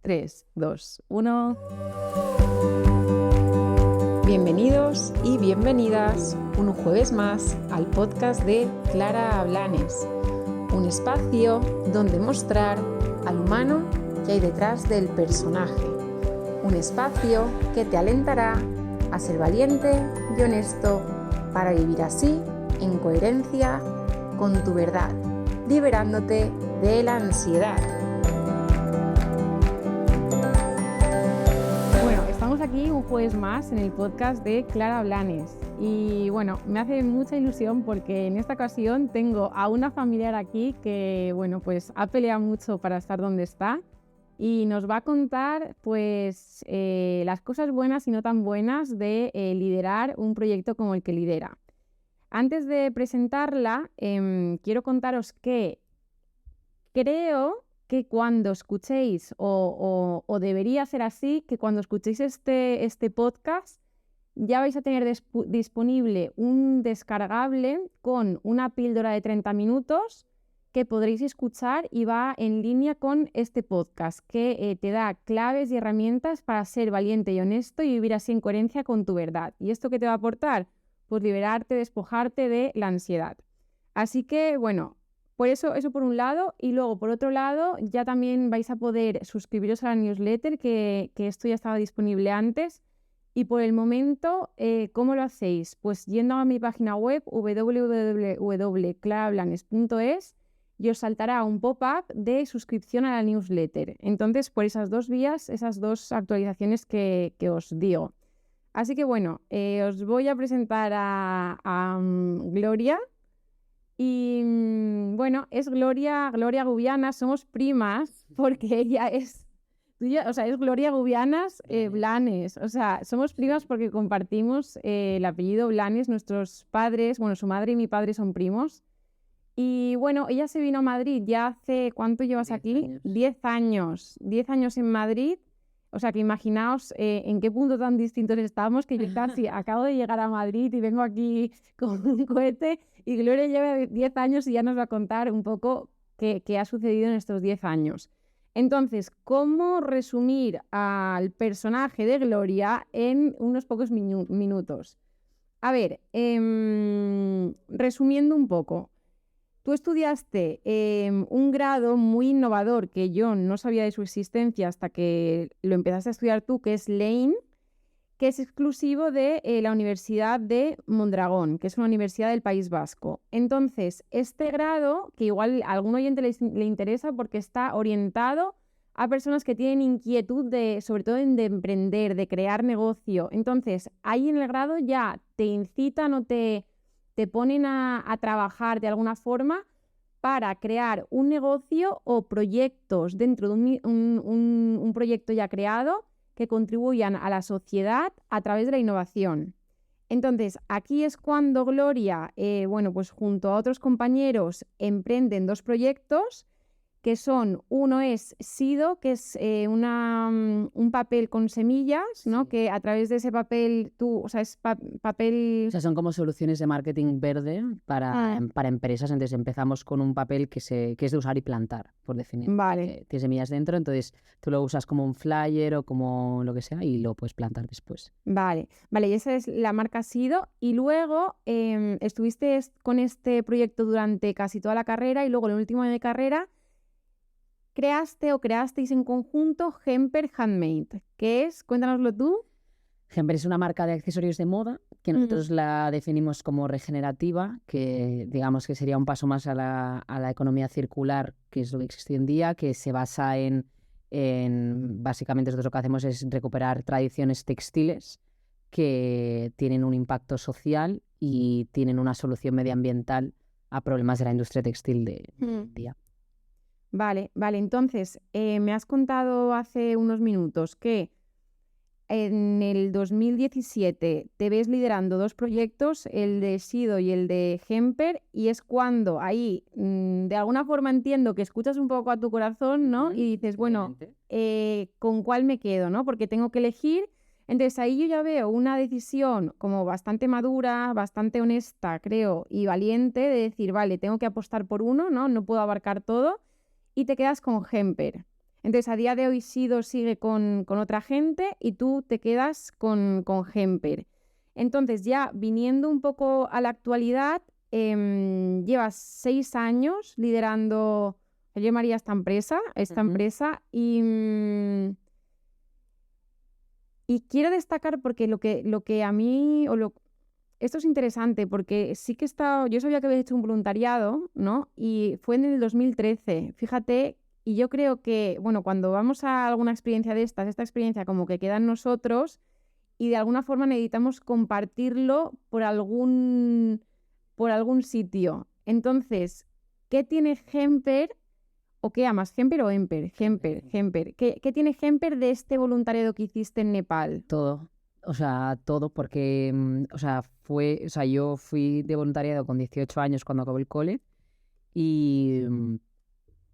3, 2, 1. Bienvenidos y bienvenidas un jueves más al podcast de Clara Blanes, un espacio donde mostrar al humano que hay detrás del personaje, un espacio que te alentará a ser valiente y honesto para vivir así en coherencia con tu verdad, liberándote de la ansiedad. Bueno, estamos aquí un jueves más en el podcast de Clara Blanes y bueno, me hace mucha ilusión porque en esta ocasión tengo a una familiar aquí que bueno, pues ha peleado mucho para estar donde está y nos va a contar pues las cosas buenas y no tan buenas de liderar un proyecto como el que lidera. Antes de presentarla, quiero contaros que creo que cuando escuchéis, o debería ser así, que cuando escuchéis este podcast ya vais a tener disponible un descargable con una píldora de 30 minutos que podréis escuchar y va en línea con este podcast, que te da claves y herramientas para ser valiente y honesto y vivir así en coherencia con tu verdad. ¿Y esto qué te va a aportar? Pues liberarte, despojarte de la ansiedad. Así que, bueno, por eso por un lado, y luego por otro lado ya también vais a poder suscribiros a la newsletter, que esto ya estaba disponible antes. Y por el momento, ¿cómo lo hacéis? Pues yendo a mi página web www.clarablanes.es y os saltará un pop-up de suscripción a la newsletter. Entonces, por esas dos vías, esas dos actualizaciones que os digo. Así que bueno, os voy a presentar a Gloria. Y bueno, es Gloria Gubianas, somos primas porque ella es es Gloria Gubianas Blanes. O sea, somos primas porque compartimos el apellido Blanes. Nuestros padres, bueno, su madre y mi padre son primos. Y bueno, ella se vino a Madrid ya hace, ¿cuánto llevas aquí? 10 años. 10 años en Madrid. O sea, que imaginaos en qué punto tan distintos estamos, que yo casi acabo de llegar a Madrid y vengo aquí con un cohete, y Gloria lleva 10 años y ya nos va a contar un poco qué ha sucedido en estos 10 años. Entonces, ¿cómo resumir al personaje de Gloria en unos pocos minutos? A ver, resumiendo un poco. Tú estudiaste un grado muy innovador que yo no sabía de su existencia hasta que lo empezaste a estudiar tú, que es LEIN, que es exclusivo de la Universidad de Mondragón, que es una universidad del País Vasco. Entonces, este grado, que igual a algún oyente le interesa porque está orientado a personas que tienen inquietud sobre todo de emprender, de crear negocio. Entonces, ahí en el grado ya te incitan o te ponen a trabajar de alguna forma para crear un negocio o proyectos dentro de un proyecto ya creado que contribuyan a la sociedad a través de la innovación. Entonces, aquí es cuando Gloria, pues junto a otros compañeros, emprenden dos proyectos que son, uno es Sido, que es un papel con semillas, ¿no? Sí. Que a través de ese papel es papel... O sea, son como soluciones de marketing verde para empresas. Entonces empezamos con un papel que es de usar y plantar, por definir. Vale. Tiene semillas dentro, entonces tú lo usas como un flyer o como lo que sea y lo puedes plantar después. Vale, y esa es la marca Sido. Y luego estuviste con este proyecto durante casi toda la carrera y luego en el último año de carrera creasteis en conjunto Hemper Handmade, ¿qué es? Cuéntanoslo tú. Hemper es una marca de accesorios de moda que nosotros la definimos como regenerativa, que digamos que sería un paso más a la economía circular, que es lo que existe hoy en día, que se basa en básicamente nosotros lo que hacemos es recuperar tradiciones textiles que tienen un impacto social y tienen una solución medioambiental a problemas de la industria textil de hoy en día. Vale, entonces me has contado hace unos minutos que en el 2017 te ves liderando dos proyectos, el de Sido y el de Hemper, y es cuando ahí de alguna forma entiendo que escuchas un poco a tu corazón, ¿no? Y dices, bueno, ¿con cuál me quedo, no? Porque tengo que elegir. Entonces ahí yo ya veo una decisión como bastante madura, bastante honesta, creo, y valiente de decir, vale, tengo que apostar por uno, ¿no? No puedo abarcar todo. Y te quedas con Hemper. Entonces, a día de hoy Sido sigue con otra gente y tú te quedas con Hemper. Entonces, ya viniendo un poco a la actualidad, llevas 6 años liderando, yo llamaría esta empresa, y quiero destacar porque lo que a mí, esto es interesante porque sí que yo sabía que había hecho un voluntariado, ¿no? Y fue en el 2013, fíjate, y yo creo que, bueno, cuando vamos a alguna experiencia de esta experiencia como que queda en nosotros y de alguna forma necesitamos compartirlo por algún sitio. Entonces, ¿qué tiene Hemper? ¿O qué amas? ¿Hemper o Emper? Hemper. ¿Qué tiene Hemper de este voluntariado que hiciste en Nepal? Todo, o sea, todo, porque, yo fui de voluntariado con 18 años cuando acabó el cole y,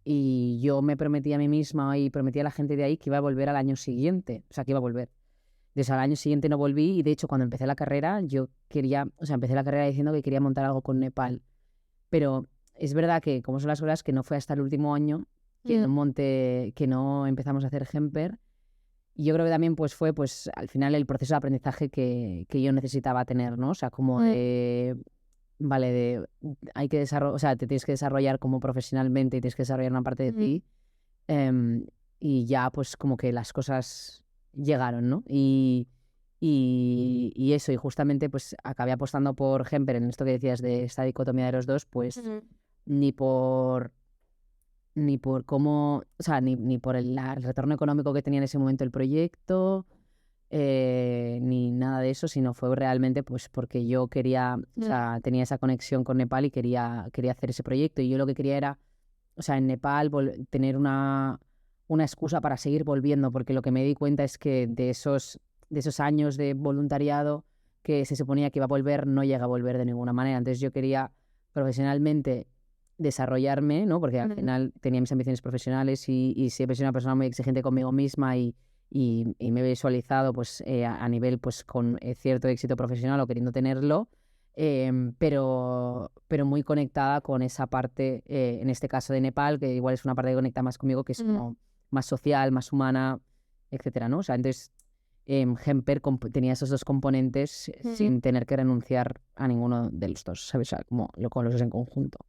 y yo me prometí a mí misma y prometí a la gente de ahí que iba a volver al año siguiente, o sea, que iba a volver. Desde al año siguiente no volví y de hecho cuando empecé la carrera empecé la carrera diciendo que quería montar algo con Nepal, pero es verdad que como son las cosas que no fue hasta el último año que no empezamos a hacer Hemper. Y yo creo que también pues fue pues al final el proceso de aprendizaje que yo necesitaba tener, ¿no? O sea, como hay que desarrollar, o sea, te tienes que desarrollar como profesionalmente y tienes que desarrollar una parte de ti. Y ya pues como que las cosas llegaron, ¿no? Y eso, y justamente pues acabé apostando por Hemper en esto que decías de esta dicotomía de los dos, pues ni por cómo, o sea, ni por el retorno económico que tenía en ese momento el proyecto, ni nada de eso, sino fue realmente pues porque yo quería, o sea, tenía esa conexión con Nepal y quería hacer ese proyecto. Y yo lo que quería era, o sea, en Nepal tener una excusa para seguir volviendo, porque lo que me di cuenta es que de esos años de voluntariado que se suponía que iba a volver, no llega a volver de ninguna manera. Entonces yo quería profesionalmente desarrollarme, ¿no? Porque al final tenía mis ambiciones profesionales y siempre soy una persona muy exigente conmigo misma y me he visualizado pues a nivel pues con cierto éxito profesional o queriendo tenerlo, pero muy conectada con esa parte, en este caso de Nepal, que igual es una parte que conecta más conmigo, que es como más social, más humana, etcétera, ¿no? O sea, entonces Hemper tenía esos dos componentes sin tener que renunciar a ninguno de los dos, ¿sabes? O sea, como con los dos en conjunto.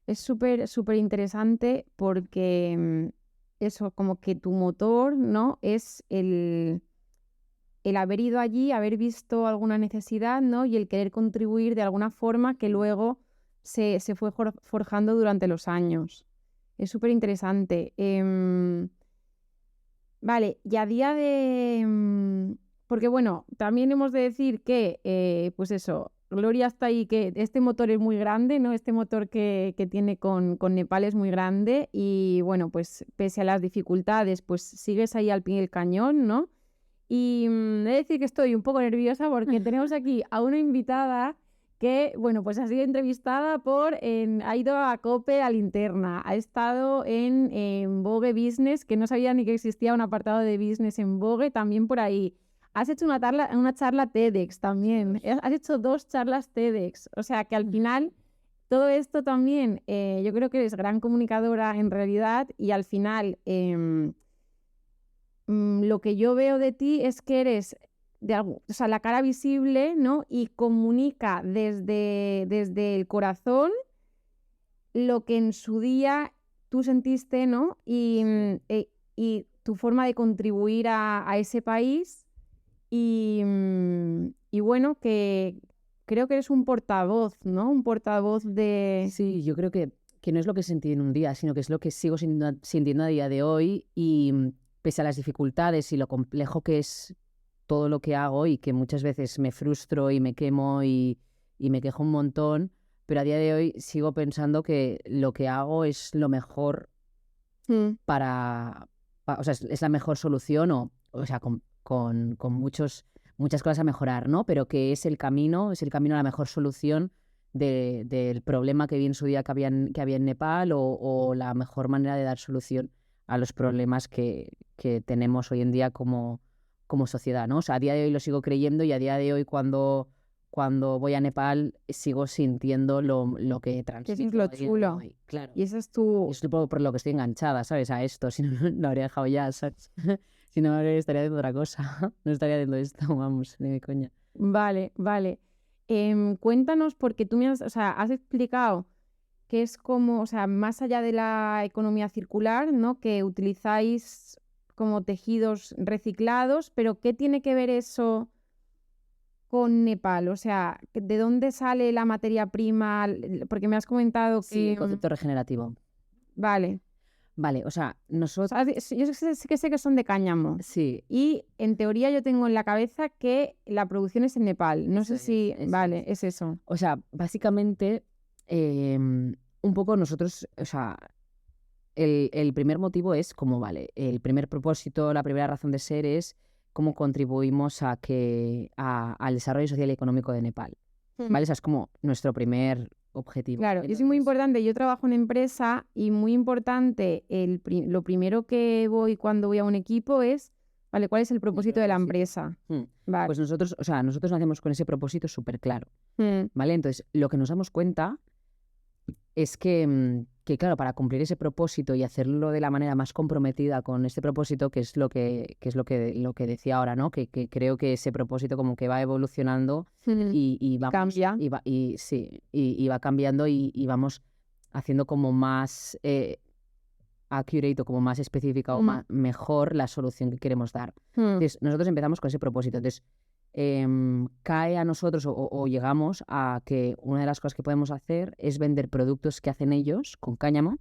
Es súper, súper interesante porque eso, como que tu motor, ¿no? Es el haber ido allí, haber visto alguna necesidad, ¿no? Y el querer contribuir de alguna forma que luego se fue forjando durante los años. Es súper interesante. Vale, y a día de... porque bueno, también hemos de decir que, pues eso, Gloria está ahí, que este motor es muy grande, ¿no? Este motor que tiene con Nepal es muy grande y bueno, pues pese a las dificultades, pues sigues ahí al pie del cañón, ¿no? Y he de decir que estoy un poco nerviosa porque tenemos aquí a una invitada que, bueno, pues ha sido entrevistada ha ido a COPE a Linterna, ha estado en Vogue Business, que no sabía ni que existía un apartado de business en Vogue, también por ahí. Has hecho una charla TEDx también, has hecho 2 charlas TEDx, o sea que al final todo esto también, yo creo que eres gran comunicadora en realidad y al final lo que yo veo de ti es que eres o sea, la cara visible, ¿no? Y comunica desde el corazón lo que en su día tú sentiste, ¿no? Y tu forma de contribuir a ese país y bueno, que creo que eres un portavoz, ¿no? Un portavoz de... Sí, yo creo que no es lo que sentí en un día, sino que es lo que sigo sintiendo a día de hoy y pese a las dificultades y lo complejo que es todo lo que hago y que muchas veces me frustro y me quemo y me quejo un montón, pero a día de hoy sigo pensando que lo que hago es lo mejor o sea, es la mejor solución o sea, con muchas cosas a mejorar, ¿no? Pero que es el camino a la mejor solución del problema que vi en su día que había en Nepal o la mejor manera de dar solución a los problemas que tenemos hoy en día como sociedad, ¿no? O sea, a día de hoy lo sigo creyendo y a día de hoy cuando cuando voy a Nepal sigo sintiendo lo que transmito. Es lo chulo. Claro. Y eso es tu... Es por lo que estoy enganchada, ¿sabes? A esto. Si no, lo habría dejado ya, ¿sabes? Si no, estaría haciendo otra cosa. No estaría haciendo esto, vamos, ni de coña. Vale. Cuéntanos, porque tú me has explicado que es como, más allá de la economía circular, ¿no? Que utilizáis como tejidos reciclados, pero ¿qué tiene que ver eso con Nepal? O sea, ¿de dónde sale la materia prima? Porque me has comentado Sí, que... concepto regenerativo. Vale. Vale, o sea, nosotros... Yo sé que son de cáñamo. Sí. Y en teoría yo tengo en la cabeza que la producción es en Nepal. No sé si... Vale, es eso. O sea, básicamente, un poco nosotros, o sea, el primer motivo es como, vale, el primer propósito, la primera razón de ser es cómo contribuimos al desarrollo social y económico de Nepal. ¿Vale? O sea, es como nuestro primer objetivo. Claro, y es muy importante. Yo trabajo en empresa y muy importante, lo primero que voy cuando voy a un equipo es, vale, ¿cuál es el propósito de la empresa? Vale. Pues nosotros nacemos con ese propósito súper claro. ¿Vale? Entonces, lo que nos damos cuenta es que, claro, para cumplir ese propósito y hacerlo de la manera más comprometida con este propósito, que es lo que decía ahora, ¿no? Que creo que ese propósito como que va evolucionando y va cambia. Y va cambiando y vamos haciendo como más accurate o como más específica o mejor la solución que queremos dar. Entonces, nosotros empezamos con ese propósito. Entonces, cae a nosotros o llegamos a que una de las cosas que podemos hacer es vender productos que hacen ellos con cáñamo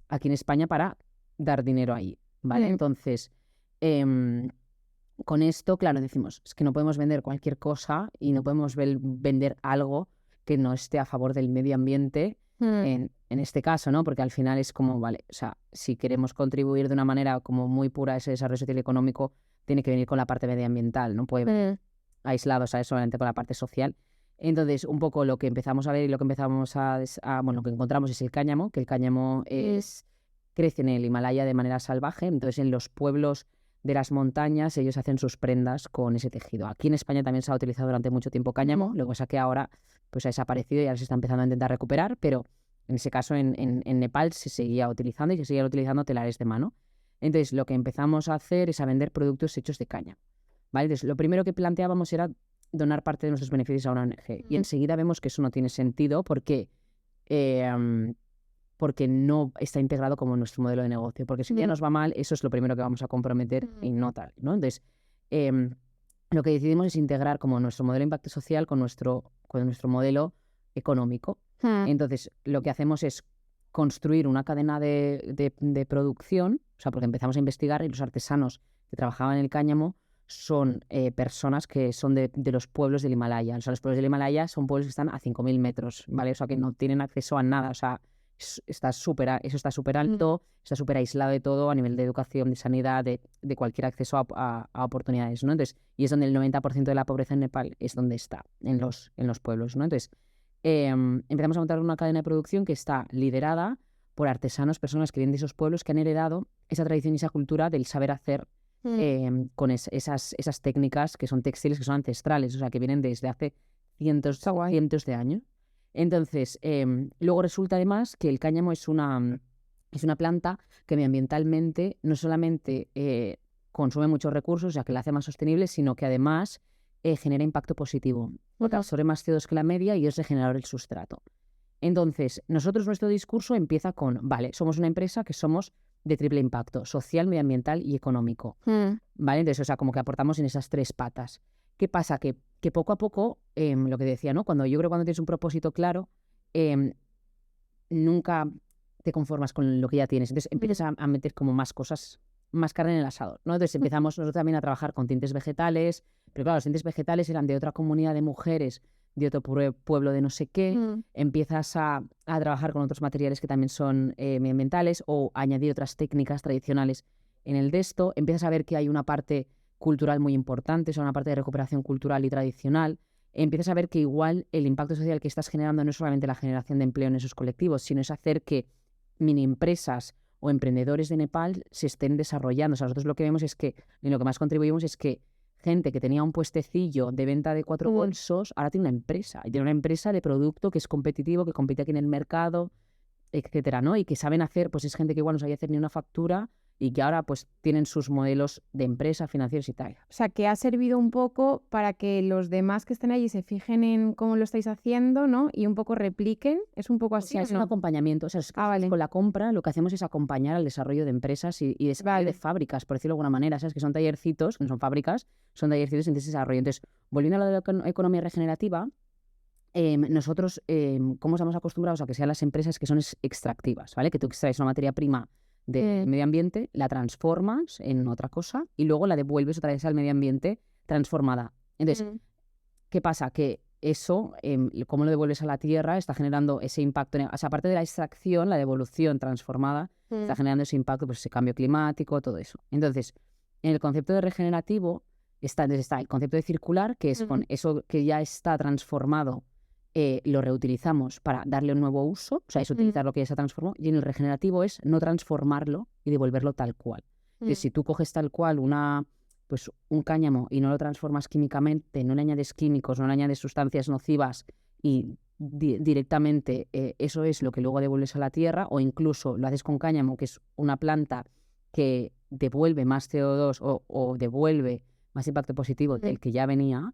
aquí en España para dar dinero ahí, ¿vale? Entonces, con esto, claro, decimos, es que no podemos vender cualquier cosa y no podemos vender algo que no esté a favor del medio ambiente en este caso, ¿no? Porque al final es como, vale, o sea, si queremos contribuir de una manera como muy pura a ese desarrollo social y económico, tiene que venir con la parte medioambiental, no puede venir aislados a eso solamente con la parte social. Entonces, un poco lo que empezamos a ver y lo que empezamos lo que encontramos es el cáñamo, que el cáñamo crece en el Himalaya de manera salvaje. Entonces, en los pueblos de las montañas, ellos hacen sus prendas con ese tejido. Aquí en España también se ha utilizado durante mucho tiempo cáñamo, lo que pasa que ahora pues ha desaparecido y ahora se está empezando a intentar recuperar, pero en ese caso en Nepal se seguía utilizando y se seguían utilizando telares de mano. Entonces, lo que empezamos a hacer es a vender productos hechos de cáñamo. ¿Vale? Entonces, lo primero que planteábamos era donar parte de nuestros beneficios a una ONG. Y enseguida vemos que eso no tiene sentido porque no está integrado como nuestro modelo de negocio. Porque si ya nos va mal, eso es lo primero que vamos a comprometer y no tal, ¿no? Entonces, lo que decidimos es integrar como nuestro modelo de impacto social con nuestro modelo económico. Entonces, lo que hacemos es construir una cadena de producción, o sea, porque empezamos a investigar y los artesanos que trabajaban en el cáñamo son personas que son de los pueblos del Himalaya. O sea, los pueblos del Himalaya son pueblos que están a 5.000 metros, ¿vale? O sea, que no tienen acceso a nada. O sea, eso está súper alto, está súper aislado de todo a nivel de educación, de sanidad, de cualquier acceso a oportunidades, ¿no? Entonces, y es donde el 90% de la pobreza en Nepal es donde está, en los pueblos, ¿no? Entonces, empezamos a montar una cadena de producción que está liderada por artesanos, personas que vienen de esos pueblos que han heredado esa tradición y esa cultura del saber hacer con esas técnicas que son textiles, que son ancestrales, o sea, que vienen desde hace cientos de años. Entonces, luego resulta además que el cáñamo es una planta que medioambientalmente no solamente consume muchos recursos, o sea, que la hace más sostenible, sino que además genera impacto positivo. Porque absorbe más CO2 que la media y es regenerador del sustrato. Entonces, nuestro discurso empieza con, vale, somos una empresa que somos de triple impacto, social, medioambiental y económico. ¿Vale? Entonces, o sea, como que aportamos en esas tres patas. ¿Qué pasa? Que poco a poco, lo que decía, ¿no? Cuando tienes un propósito claro, nunca te conformas con lo que ya tienes. Entonces, empiezas a meter como más cosas, más carne en el asador, ¿no? Entonces, empezamos nosotros también a trabajar con tintes vegetales, pero claro, los tintes vegetales eran de otra comunidad de mujeres, de otro pueblo de no sé qué. Empiezas a trabajar con otros materiales que también son medioambientales o añadir otras técnicas tradicionales en el de esto. Empiezas a ver que hay una parte cultural muy importante, o sea, una parte de recuperación cultural y tradicional. Empiezas a ver que igual el impacto social que estás generando no es solamente la generación de empleo en esos colectivos, sino es hacer que mini empresas o emprendedores de Nepal se estén desarrollando. O sea, nosotros lo que vemos es que, en lo que más contribuimos es que gente que tenía un puestecillo de venta de 4 bolsos, ahora tiene una empresa. Y tiene una empresa de producto que es competitivo, que compite aquí en el mercado, etcétera, ¿no? Y que saben hacer, pues es gente que igual no sabía hacer ni una factura y que ahora pues tienen sus modelos de empresa, financieros y tal. O sea, que ha servido un poco para que los demás que estén allí se fijen en cómo lo estáis haciendo, ¿no? Y un poco repliquen. Es un poco O así, sea, es ¿no? un acompañamiento. O sea, Vale. con la compra lo que hacemos es acompañar al desarrollo de empresas y desarrollo de fábricas, por decirlo de alguna manera. ¿Sabes? Que son tallercitos, que no son fábricas, son tallercitos en ese desarrollo. Entonces, volviendo a lo de la economía regenerativa, nosotros, ¿cómo estamos acostumbrados a que sean las empresas que son extractivas, ¿vale? Que tú extraes una materia prima del medio ambiente, la transformas en otra cosa y luego la devuelves otra vez al medio ambiente transformada. Entonces, ¿qué pasa? Que eso, cómo lo devuelves a la tierra, está generando ese impacto. O sea, aparte de la extracción, la devolución transformada está generando ese impacto, pues ese cambio climático, todo eso. Entonces, en el concepto de regenerativo está el concepto de circular, que es con eso que ya está transformado, lo reutilizamos para darle un nuevo uso, o sea, es utilizar lo que ya se ha transformado, y en el regenerativo es no transformarlo y devolverlo tal cual. Entonces, si tú coges tal cual pues un cáñamo y no lo transformas químicamente, no le añades químicos, no le añades sustancias nocivas y directamente eso es lo que luego devuelves a la tierra, o incluso lo haces con cáñamo, que es una planta que devuelve más CO2 o devuelve más impacto positivo del que ya venía,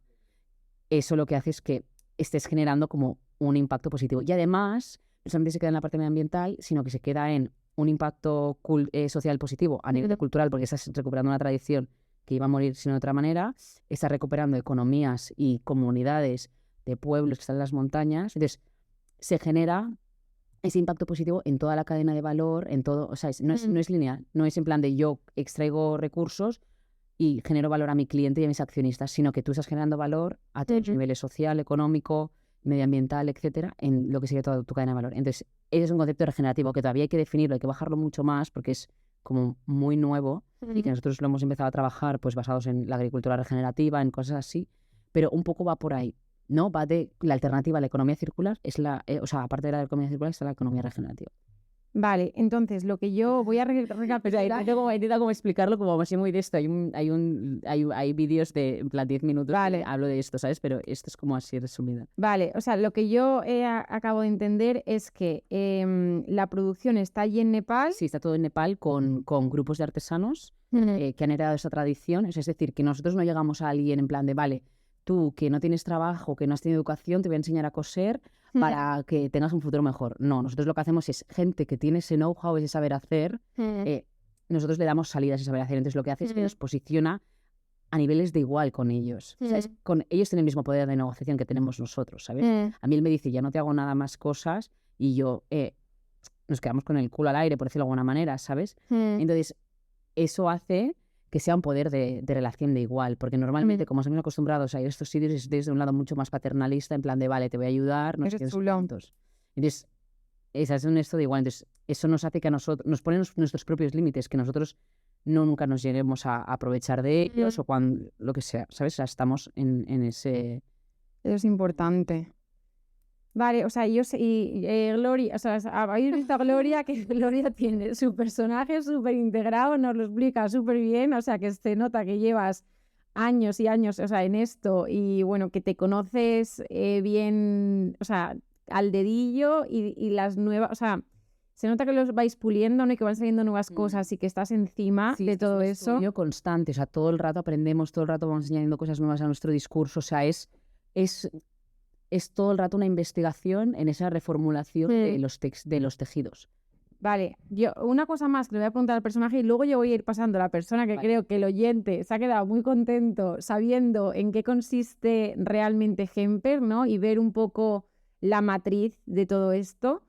eso lo que hace es que estés generando como un impacto positivo. Y además, no solamente se queda en la parte medioambiental, sino que se queda en un impacto social positivo a nivel cultural, porque estás recuperando una tradición que iba a morir sin otra manera, estás recuperando economías y comunidades de pueblos que están en las montañas. Entonces, se genera ese impacto positivo en toda la cadena de valor, en todo, o sea, no es lineal, no es en plan de yo extraigo recursos y genero valor a mi cliente y a mis accionistas, sino que tú estás generando valor a todos los niveles: social, económico, medioambiental, etcétera, en lo que sigue toda tu cadena de valor. Entonces, ese es un concepto regenerativo que todavía hay que definirlo, hay que bajarlo mucho más porque es como muy nuevo y que nosotros lo hemos empezado a trabajar pues basados en la agricultura regenerativa, en cosas así, pero un poco va por ahí, ¿no? Va de la alternativa a la economía circular, es o sea, aparte de la economía circular está la economía regenerativa. Vale, entonces lo que yo voy a recapitular. Intento como explicarlo como así muy de esto. Hay vídeos de en plan 10 minutos que hablo de esto, ¿sabes? Pero esto es como así resumido. Vale, o sea, lo que yo acabo de entender es que la producción está allí en Nepal. Sí, está todo en Nepal con grupos de artesanos que han heredado esa tradición. Es decir, que nosotros no llegamos a alguien en plan de, vale, tú que no tienes trabajo, que no has tenido educación, te voy a enseñar a coser para que tengas un futuro mejor. No, nosotros lo que hacemos es gente que tiene ese know-how, ese saber hacer, nosotros le damos salida a ese saber hacer. Entonces lo que hace es que nos posiciona a niveles de igual con ellos. ¿Sabes? Ellos tienen el mismo poder de negociación que tenemos nosotros, ¿sabes? A mí él me dice, ya no te hago nada más cosas, y yo, nos quedamos con el culo al aire, por decirlo de alguna manera, ¿sabes? Entonces, eso hace que sea un poder de relación de igual, porque normalmente, como estamos acostumbrados a ir a estos sitios, es desde un lado mucho más paternalista, en plan de, vale, te voy a ayudar, no sé qué. Entonces, es un esto de igual. Entonces, eso nos hace que a nosotros, nos ponen nuestros propios límites, que nosotros nunca nos lleguemos a aprovechar de ellos o cuando, lo que sea, ¿sabes? O sea, estamos en ese... Eso es importante. Vale, o sea, yo sé, y Gloria, o sea, habéis visto a Gloria, que Gloria tiene su personaje súper integrado, nos lo explica súper bien, o sea, que se nota que llevas años y años, o sea, en esto, y bueno, que te conoces bien, o sea, al dedillo y las nuevas, o sea, se nota que los vais puliendo, ¿no? Y que van saliendo nuevas cosas y que estás encima de todo eso. Es un constante, o sea, todo el rato aprendemos, todo el rato vamos añadiendo cosas nuevas a nuestro discurso, o sea, es todo el rato una investigación en esa reformulación de los tejidos. Vale, yo una cosa más que le voy a preguntar al personaje y luego yo voy a ir pasando a la persona que creo que el oyente se ha quedado muy contento sabiendo en qué consiste realmente Hemper, ¿no? Y ver un poco la matriz de todo esto.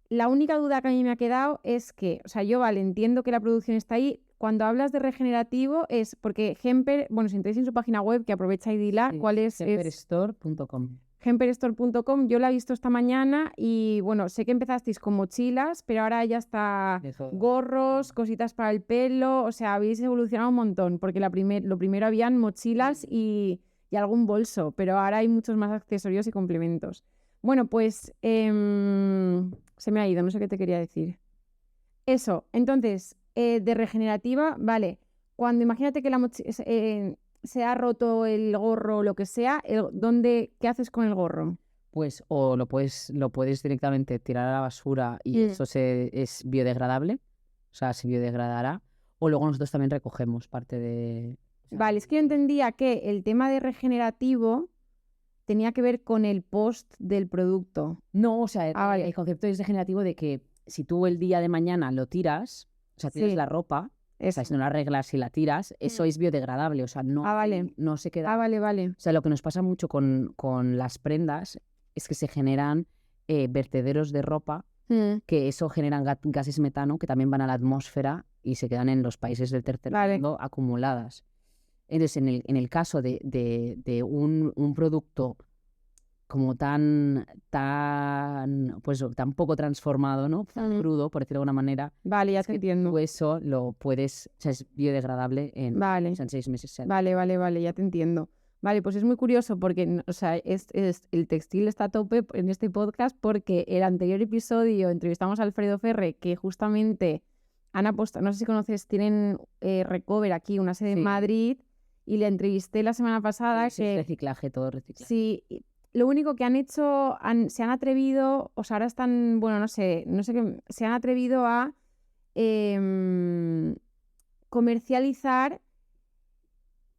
La única duda que a mí me ha quedado es que, o sea, yo, vale, entiendo que la producción está ahí. Cuando hablas de regenerativo es porque Hemper, bueno, si entráis en su página web, que aprovecha y dila, ¿cuál es? Hemperstore.com. Hemperstore.com, yo la he visto esta mañana y bueno, sé que empezasteis con mochilas, pero ahora ya está gorros, cositas para el pelo, o sea, habéis evolucionado un montón, porque lo primero habían mochilas y algún bolso, pero ahora hay muchos más accesorios y complementos. Bueno, pues se me ha ido, no sé qué te quería decir. Eso, entonces, de regenerativa, vale, cuando imagínate que se ha roto el gorro o lo que sea, ¿qué haces con el gorro? Pues o lo puedes directamente tirar a la basura y eso es biodegradable, o sea, se biodegradará. O luego nosotros también recogemos parte de... o sea, Vale, es que yo entendía que el tema de regenerativo tenía que ver con el post del producto. No, o sea, vale. el concepto es regenerativo de que si tú el día de mañana lo tiras, o sea, tiras Sí, la ropa, o sea, si no la arreglas y la tiras, eso es biodegradable, o sea, vale. no se queda... Vale. O sea, lo que nos pasa mucho con las prendas es que se generan vertederos de ropa, que eso generan gases metano que también van a la atmósfera y se quedan en los países del tercer mundo acumuladas. Entonces, en el caso de un producto como tan poco transformado, ¿no? Tan crudo, por decirlo de alguna manera. Vale, ya Es te que entiendo. tú eso lo puedes, o sea, es biodegradable en 6 meses. Vale, ya te entiendo. Vale, pues es muy curioso porque, o sea, el textil está a tope en este podcast porque el anterior episodio entrevistamos a Alfredo Ferre, que justamente han apostado, no sé si conoces, tienen Recover aquí, una sede en Madrid, y le entrevisté la semana pasada. Sí, reciclaje, todo reciclaje. Sí, lo único que han hecho, se han atrevido, o sea, ahora están, bueno, no sé qué, se han atrevido a comercializar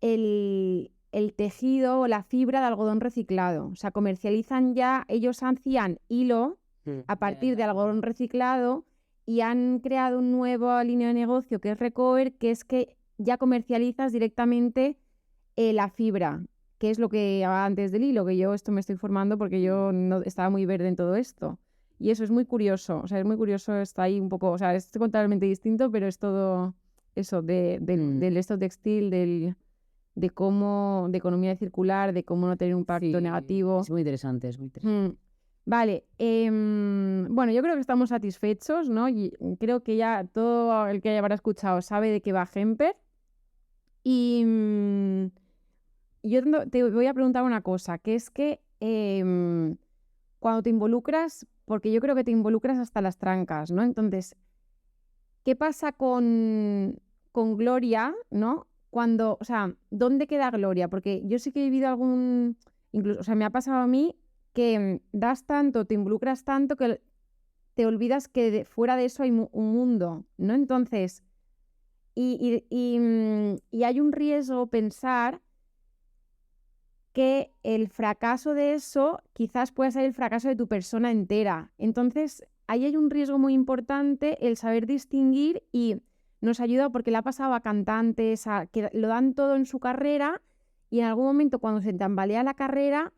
el tejido o la fibra de algodón reciclado. O sea, comercializan ya, ellos hacían hilo a partir de algodón reciclado y han creado un nuevo línea de negocio que es Recover, que es que ya comercializas directamente la fibra, que es lo que hablaba antes del hilo, que yo esto me estoy formando porque yo no estaba muy verde en todo esto. Y eso es muy curioso, o sea, es muy curioso, está ahí un poco, o sea, es totalmente distinto, pero es todo eso del esto textil, de economía circular, de cómo no tener un impacto negativo. Es muy interesante, es muy interesante. Vale, bueno, yo creo que estamos satisfechos, ¿no? Y creo que ya todo el que habrá escuchado sabe de qué va Hemper. Y yo te voy a preguntar una cosa, que es que cuando te involucras, porque yo creo que te involucras hasta las trancas, ¿no? Entonces, ¿qué pasa con Gloria, ¿no? Cuando, o sea, ¿dónde queda Gloria? Porque yo sí que he vivido incluso, o sea, me ha pasado a mí que das tanto, te involucras tanto que te olvidas que fuera de eso hay un mundo, ¿no? Entonces, y hay un riesgo pensar que el fracaso de eso quizás pueda ser el fracaso de tu persona entera. Entonces, ahí hay un riesgo muy importante el saber distinguir y nos ayuda porque le ha pasado a cantantes que lo dan todo en su carrera y en algún momento cuando se tambalea la carrera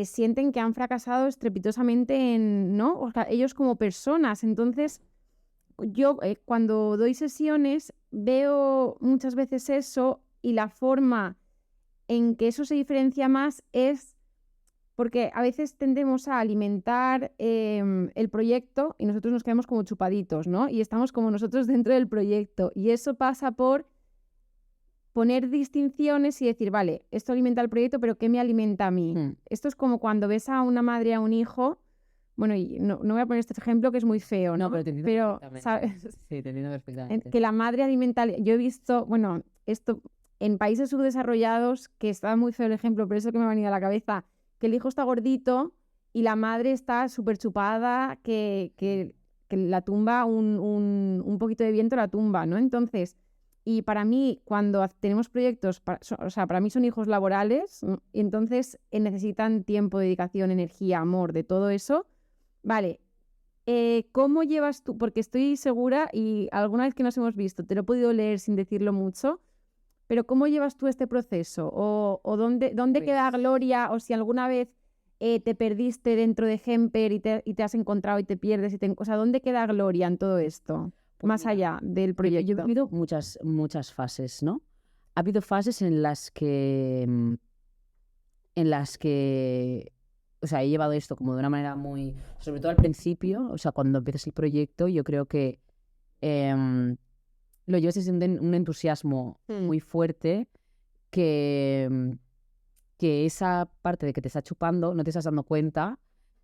sienten que han fracasado estrepitosamente ¿no? O sea, ellos como personas. Entonces, yo cuando doy sesiones veo muchas veces eso y la forma en que eso se diferencia más es porque a veces tendemos a alimentar el proyecto y nosotros nos quedamos como chupaditos, ¿no? Y estamos como nosotros dentro del proyecto. Y eso pasa por poner distinciones y decir, vale, esto alimenta el proyecto, pero ¿qué me alimenta a mí? Esto es como cuando ves a una madre y a un hijo. Bueno, y no voy a poner este ejemplo que es muy feo, ¿no? Pero te entiendo perfectamente. ¿Sabes? Sí, te entiendo perfectamente. Que la madre alimenta... Yo he visto, bueno, esto... En países subdesarrollados, que está muy feo el ejemplo, pero eso que me ha venido a la cabeza, que el hijo está gordito y la madre está súper chupada, que la tumba, un poquito de viento la tumba, ¿no? Entonces, y para mí, cuando tenemos proyectos, o sea, para mí son hijos laborales, y entonces necesitan tiempo, dedicación, energía, amor, de todo eso. Vale, ¿cómo llevas tú? Porque estoy segura, y alguna vez que nos hemos visto, te lo he podido leer sin decirlo mucho, pero ¿cómo llevas tú este proceso? ¿O dónde queda Gloria? O si alguna vez te perdiste dentro de Hemper y te has encontrado y te pierdes. O sea, ¿dónde queda Gloria en todo esto? Pues más allá del proyecto. Yo he vivido muchas fases, ¿no? Ha habido fases en las que, o sea, he llevado esto como de una manera muy... Sobre todo al principio, o sea, cuando empiezas el proyecto, yo creo que... lo llevas desde un entusiasmo muy fuerte que esa parte de que te está chupando no te estás dando cuenta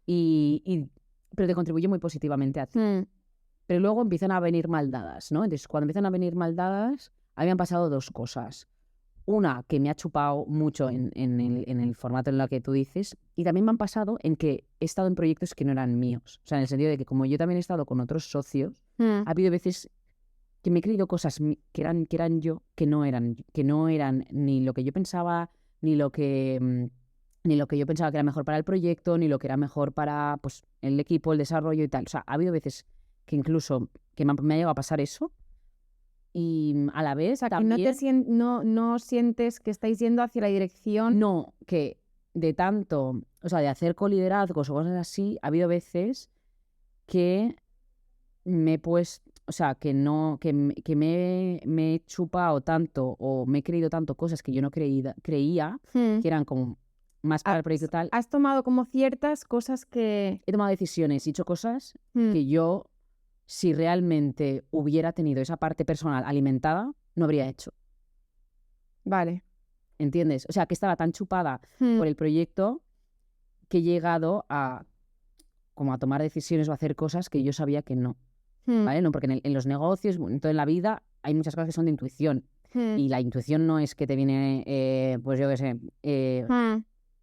pero te contribuye muy positivamente a ti. Pero luego empiezan a venir mal dadas, ¿no? Entonces, cuando empiezan a venir mal dadas, a mí me han pasado dos cosas. una que me ha chupado mucho en el formato en el que tú dices, y también me han pasado en que he estado en proyectos que no eran míos. O sea, en el sentido de que como yo también he estado con otros socios, ha habido veces que me he creído cosas que eran yo, que no eran ni lo que yo pensaba, ni lo que yo pensaba que era mejor para el proyecto, ni lo que era mejor para pues, el equipo, el desarrollo y tal. O sea, ha habido veces que incluso que me ha llegado a pasar eso. Y a la vez O sea, que también... no sientes que estáis yendo hacia la dirección. No, que de tanto, o sea, de hacer coliderazgos o cosas así, ha habido veces que me he puesto, o sea, que no, me he chupado tanto o me he creído tanto cosas que yo no creía que eran como más para el proyecto tal. Has tomado como ciertas cosas que... He tomado decisiones y hecho cosas que yo, si realmente hubiera tenido esa parte personal alimentada, no habría hecho. Vale. ¿Entiendes? O sea, que estaba tan chupada por el proyecto que he llegado a como a tomar decisiones o a hacer cosas que yo sabía que no. ¿Vale? No, porque en los negocios, en toda la vida, hay muchas cosas que son de intuición. Y la intuición no es que te viene, pues yo qué sé,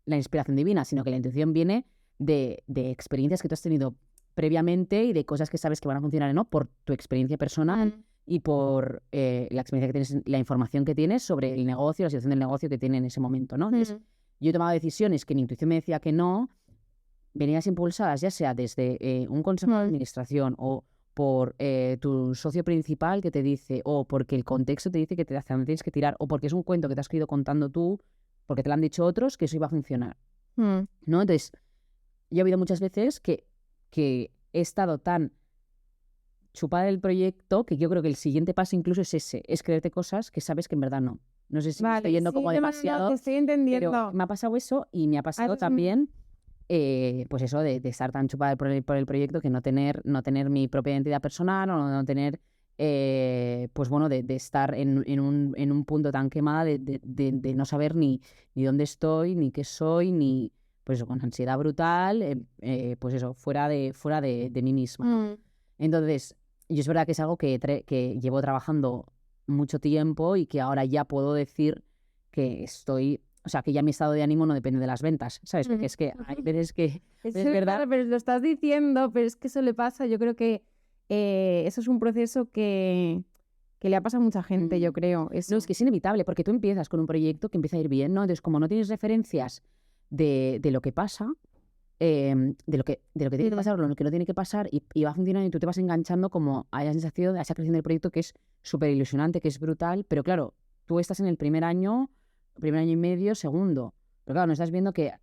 la inspiración divina, sino que la intuición viene de experiencias que tú has tenido previamente y de cosas que sabes que van a funcionar o no por tu experiencia personal y por la experiencia que tienes, la información que tienes sobre el negocio, la situación del negocio que tiene en ese momento, ¿no? Entonces, yo he tomado decisiones que mi intuición me decía que no, venías impulsadas ya sea desde un consejo de administración o por tu socio principal que te dice, o porque el contexto te dice que hacia dónde tienes que tirar, o porque es un cuento que te has ido contando tú, porque te lo han dicho otros, que eso iba a funcionar. ¿No? Entonces, yo he habido muchas veces que he estado tan chupada del proyecto que yo creo que el siguiente paso incluso es ese, es creerte cosas que sabes que en verdad no. No sé si me estoy yendo como demasiado, te estoy entendiendo. pero me ha pasado eso y me ha pasado también... pues eso, de estar tan chupada por el proyecto que no tener mi propia identidad personal o no tener, pues bueno, de estar en un punto tan quemada de no saber ni dónde estoy, ni qué soy, ni pues eso, con ansiedad brutal, pues eso, fuera de mí misma. Entonces, yo es verdad que es algo que llevo trabajando mucho tiempo y que ahora ya puedo decir que estoy... O sea, que ya mi estado de ánimo no depende de las ventas, ¿sabes? Porque es que hay veces que... Es verdad, pero lo estás diciendo, pero es que eso le pasa. Yo creo que eso es un proceso que le ha pasado a mucha gente, yo creo. No, es que es inevitable, porque tú empiezas con un proyecto que empieza a ir bien, ¿no? Entonces, como no tienes referencias de lo que pasa, de lo que tiene que pasar o lo que no tiene que pasar, y va funcionando y tú te vas enganchando como a esa sensación, a esa creación del proyecto que es súper ilusionante, que es brutal, pero claro, tú estás en el primer año y medio, segundo. Pero claro, no estás viendo que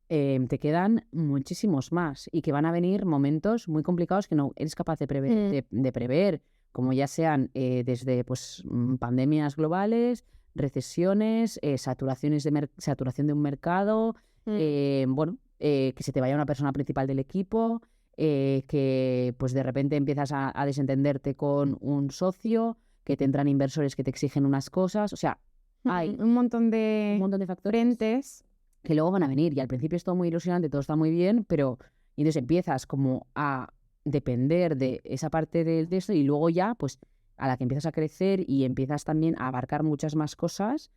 te quedan muchísimos más y que van a venir momentos muy complicados que no eres capaz de prever, como ya sean desde pues, pandemias globales, recesiones, saturación de un mercado, bueno, que se te vaya una persona principal del equipo, que pues de repente empiezas a desentenderte con un socio, que te entran inversores que te exigen unas cosas, o sea, hay un montón de factores frentes que luego van a venir y al principio es todo muy ilusionante, todo está muy bien, pero y entonces empiezas como a depender de esa parte de esto y luego ya pues a la que empiezas a crecer y empiezas también a abarcar muchas más cosas,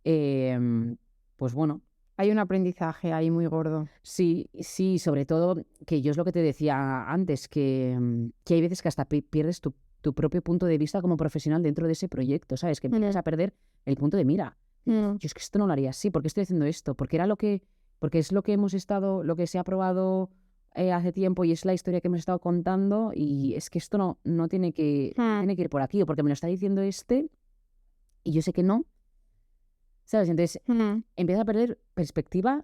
pues bueno. Hay un aprendizaje ahí muy gordo. Sí, sobre todo que yo es lo que te decía antes, que hay veces que hasta pierdes tu propio punto de vista como profesional dentro de ese proyecto, ¿sabes? Que empiezas a perder el punto de mira. Yo es que esto no lo haría así, ¿por qué estoy haciendo esto? Porque es lo que lo que se ha probado hace tiempo y es la historia que hemos estado contando y es que esto no tiene que ir por aquí, o porque me lo está diciendo y yo sé que no, ¿sabes? Entonces empiezas a perder perspectiva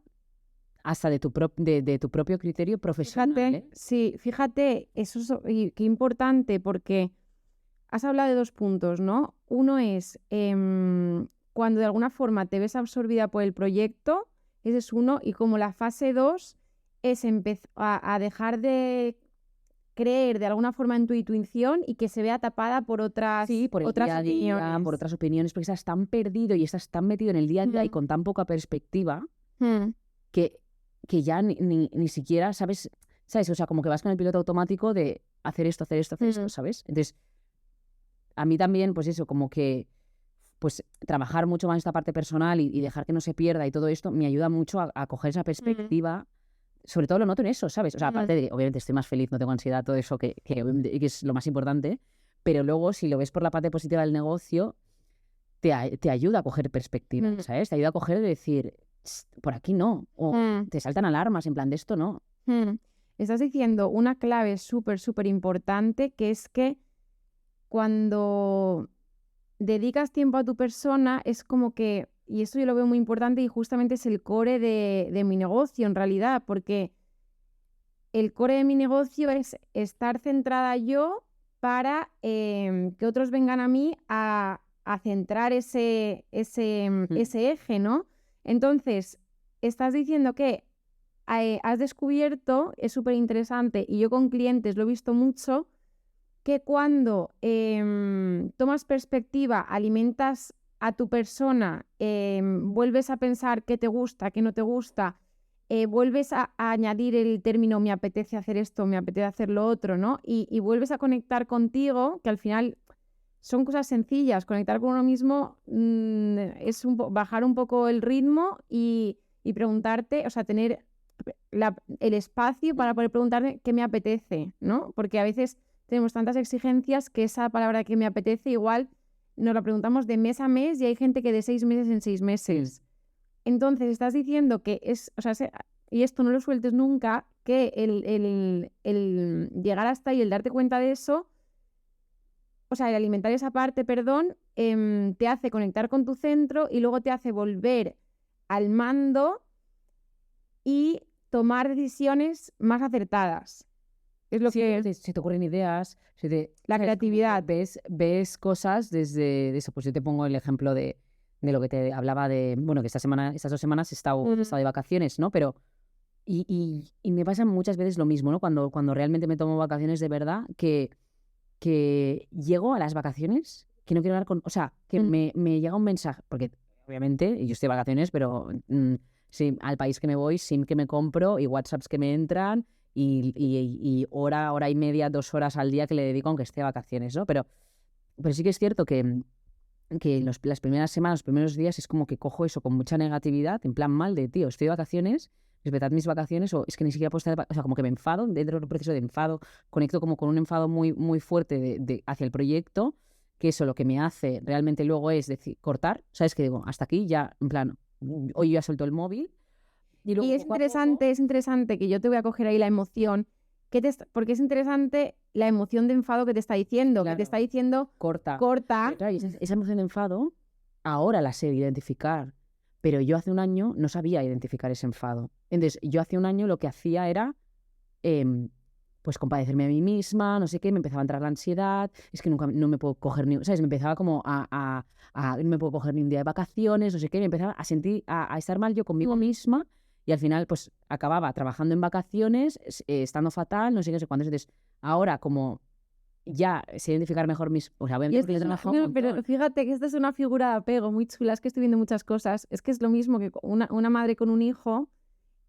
hasta de tu propio criterio profesional. Fíjate, sí, fíjate, eso es qué importante, porque has hablado de dos puntos, ¿no? Uno es cuando de alguna forma te ves absorbida por el proyecto, ese es uno, y como la fase 2 es a dejar de creer de alguna forma en tu intuición y que se vea tapada por otras, por otras día a día, opiniones. por otras opiniones, porque estás tan perdido y estás tan metido en el día a día y con tan poca perspectiva que ya ni siquiera sabes, o sea, como que vas con el piloto automático de hacer esto, ¿sabes? Entonces, a mí también, pues eso, como que pues trabajar mucho más esta parte personal y dejar que no se pierda y todo esto me ayuda mucho a coger esa perspectiva. Sobre todo lo noto en eso, ¿sabes? O sea, aparte de, obviamente estoy más feliz, no tengo ansiedad, todo eso que es lo más importante, pero luego si lo ves por la parte positiva del negocio, te ayuda a coger perspectiva, ¿sabes? Te ayuda a coger y decir, por aquí no, o te saltan alarmas en plan de esto no. Estás diciendo una clave súper, súper importante, que es que cuando dedicas tiempo a tu persona es como que, y esto yo lo veo muy importante y justamente es el core de mi negocio en realidad, porque el core de mi negocio es estar centrada yo para que otros vengan a mí a centrar ese eje, ¿no? Entonces, estás diciendo que has descubierto, es súper interesante, y yo con clientes lo he visto mucho, que cuando tomas perspectiva, alimentas a tu persona, vuelves a pensar qué te gusta, qué no te gusta, vuelves a añadir el término me apetece hacer esto, me apetece hacer lo otro, ¿no? Y vuelves a conectar contigo, que al final son cosas sencillas. Conectar con uno mismo es bajar un poco el ritmo y preguntarte, o sea, tener el espacio para poder preguntarme qué me apetece, ¿no? Porque a veces tenemos tantas exigencias que esa palabra que me apetece igual nos la preguntamos de mes a mes y hay gente que de 6 meses en 6 meses. Entonces estás diciendo que es, o sea, y esto no lo sueltes nunca, que el llegar hasta ahí, el darte cuenta de eso, o sea, el alimentar esa parte, te hace conectar con tu centro y luego te hace volver al mando y tomar decisiones más acertadas. Es lo que se te ocurren ideas, la creatividad. Ves cosas desde eso. Pues yo te pongo el ejemplo de lo que te hablaba de, bueno, que estas 2 semanas he estado de vacaciones, ¿no? Pero, y me pasa muchas veces lo mismo, ¿no? Cuando realmente me tomo vacaciones de verdad, que llego a las vacaciones, que no quiero hablar con, o sea, que me llega un mensaje, porque obviamente yo estoy de vacaciones, pero sí, al país que me voy, SIM que me compro y WhatsApps que me entran y hora y media, 2 horas al día que le dedico aunque esté de vacaciones, ¿no? Pero sí que es cierto que las primeras semanas, los primeros días es como que cojo eso con mucha negatividad, en plan mal de, tío, estoy de vacaciones, respetad mis vacaciones, o es que ni siquiera puedo estar, o sea, como que me enfado, dentro del proceso de enfado, conecto como con un enfado muy, muy fuerte hacia el proyecto, que eso lo que me hace realmente luego es decir, cortar, ¿sabes? Que digo, hasta aquí ya, en plan, hoy ya suelto el móvil. Y es interesante que yo te voy a coger ahí la emoción, porque es interesante la emoción de enfado que te está diciendo, Claro. que te está diciendo corta. Claro, y esa emoción de enfado, ahora la sé identificar, pero yo hace un año no sabía identificar ese enfado. Entonces, yo hace un año lo que hacía era, pues, compadecerme a mí misma, no sé qué, me empezaba a entrar la ansiedad, es que nunca no me puedo coger ni, ¿sabes? Me empezaba como no me puedo coger ni un día de vacaciones, no sé qué, me empezaba a sentir, a estar mal yo conmigo misma. Y al final, pues, acababa trabajando en vacaciones, estando fatal, no sé qué, no sé cuándo. Entonces, ahora, como ya sé identificar mejor mis... O sea, obviamente pero fíjate que esta es una figura de apego muy chula, es que estoy viendo muchas cosas. Es que es lo mismo que una madre con un hijo,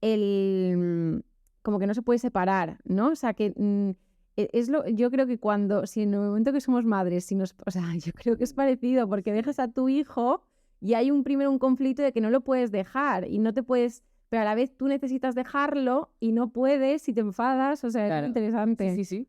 como que no se puede separar, ¿no? O sea, que yo creo que si en el momento que somos madres, o sea, yo creo que es parecido, porque dejas a tu hijo y hay primero un conflicto de que no lo puedes dejar y no te puedes... Pero a la vez tú necesitas dejarlo y no puedes y te enfadas, o sea, Claro. Es interesante. Sí.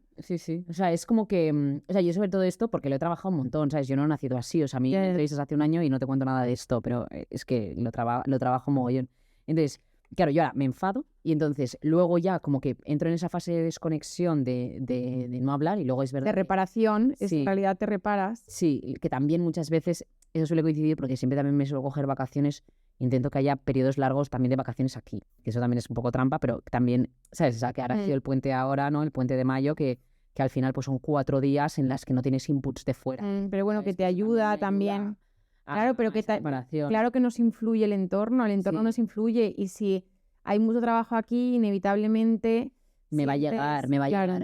O sea, es como que... O sea, yo sobre todo esto porque lo he trabajado un montón, ¿sabes? Yo no he nacido así, o sea, a mí me entrevistas hace un año y no te cuento nada de esto, pero es que lo trabajo mogollón. Entonces, claro, yo ahora me enfado y entonces luego ya como que entro en esa fase de desconexión de no hablar y luego es verdad... De reparación, sí. En realidad te reparas. Sí, que también muchas veces eso suele coincidir porque siempre también me suelo coger vacaciones. Intento que haya periodos largos también de vacaciones aquí, que eso también es un poco trampa, pero también, ¿sabes? O sea, que ahora ha sido el puente ahora, ¿no? El puente de mayo, que al final pues son 4 días en las que no tienes inputs de fuera. Pero bueno, ¿sabes? que te ayuda también. Claro, pero claro que nos influye el entorno nos influye y si hay mucho trabajo aquí, inevitablemente... Me va a llegar.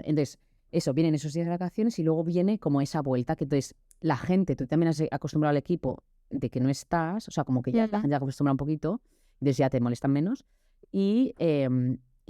Entonces, eso, vienen esos días de vacaciones y luego viene como esa vuelta, que entonces la gente, tú también has acostumbrado al equipo de que no estás, o sea, como que ya la gente acostumbra un poquito, entonces ya te molestan menos y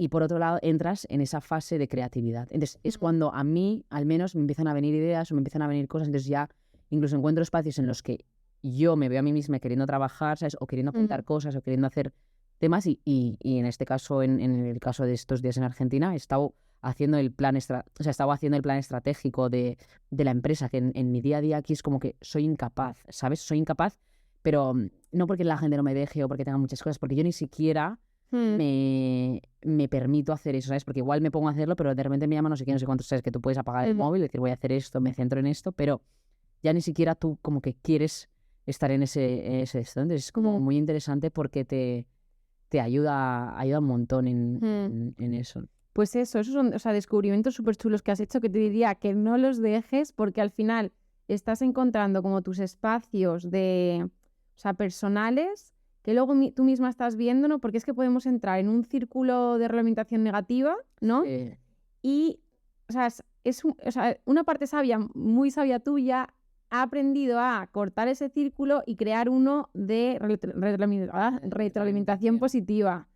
por otro lado entras en esa fase de creatividad. Entonces es cuando a mí al menos me empiezan a venir ideas o me empiezan a venir cosas, entonces ya incluso encuentro espacios en los que yo me veo a mí misma queriendo trabajar, ¿sabes? O queriendo apuntar cosas o queriendo hacer temas y en este caso, en el caso de estos días en Argentina, he estado haciendo el plan, estaba haciendo el plan estratégico de la empresa, que en mi día a día aquí es como que soy incapaz, ¿sabes? Soy incapaz, pero no porque la gente no me deje o porque tenga muchas cosas, porque yo ni siquiera me permito hacer eso, ¿sabes? Porque igual me pongo a hacerlo, pero de repente me llama no sé qué, no sé cuánto, ¿sabes? Que tú puedes apagar el móvil, decir voy a hacer esto, me centro en esto, pero ya ni siquiera tú como que quieres estar en ese esto. Entonces es como muy interesante porque te ayuda un montón en eso. Pues eso, esos son, o sea, descubrimientos súper chulos que has hecho, que te diría que no los dejes porque al final estás encontrando como tus espacios de, o sea, personales que luego tú misma estás viendo, ¿no? Porque es que podemos entrar en un círculo de realimentación negativa, ¿no? Y, o sea, o sea, una parte sabia, muy sabia tuya, ha aprendido a cortar ese círculo y crear uno de retroalimentación positiva.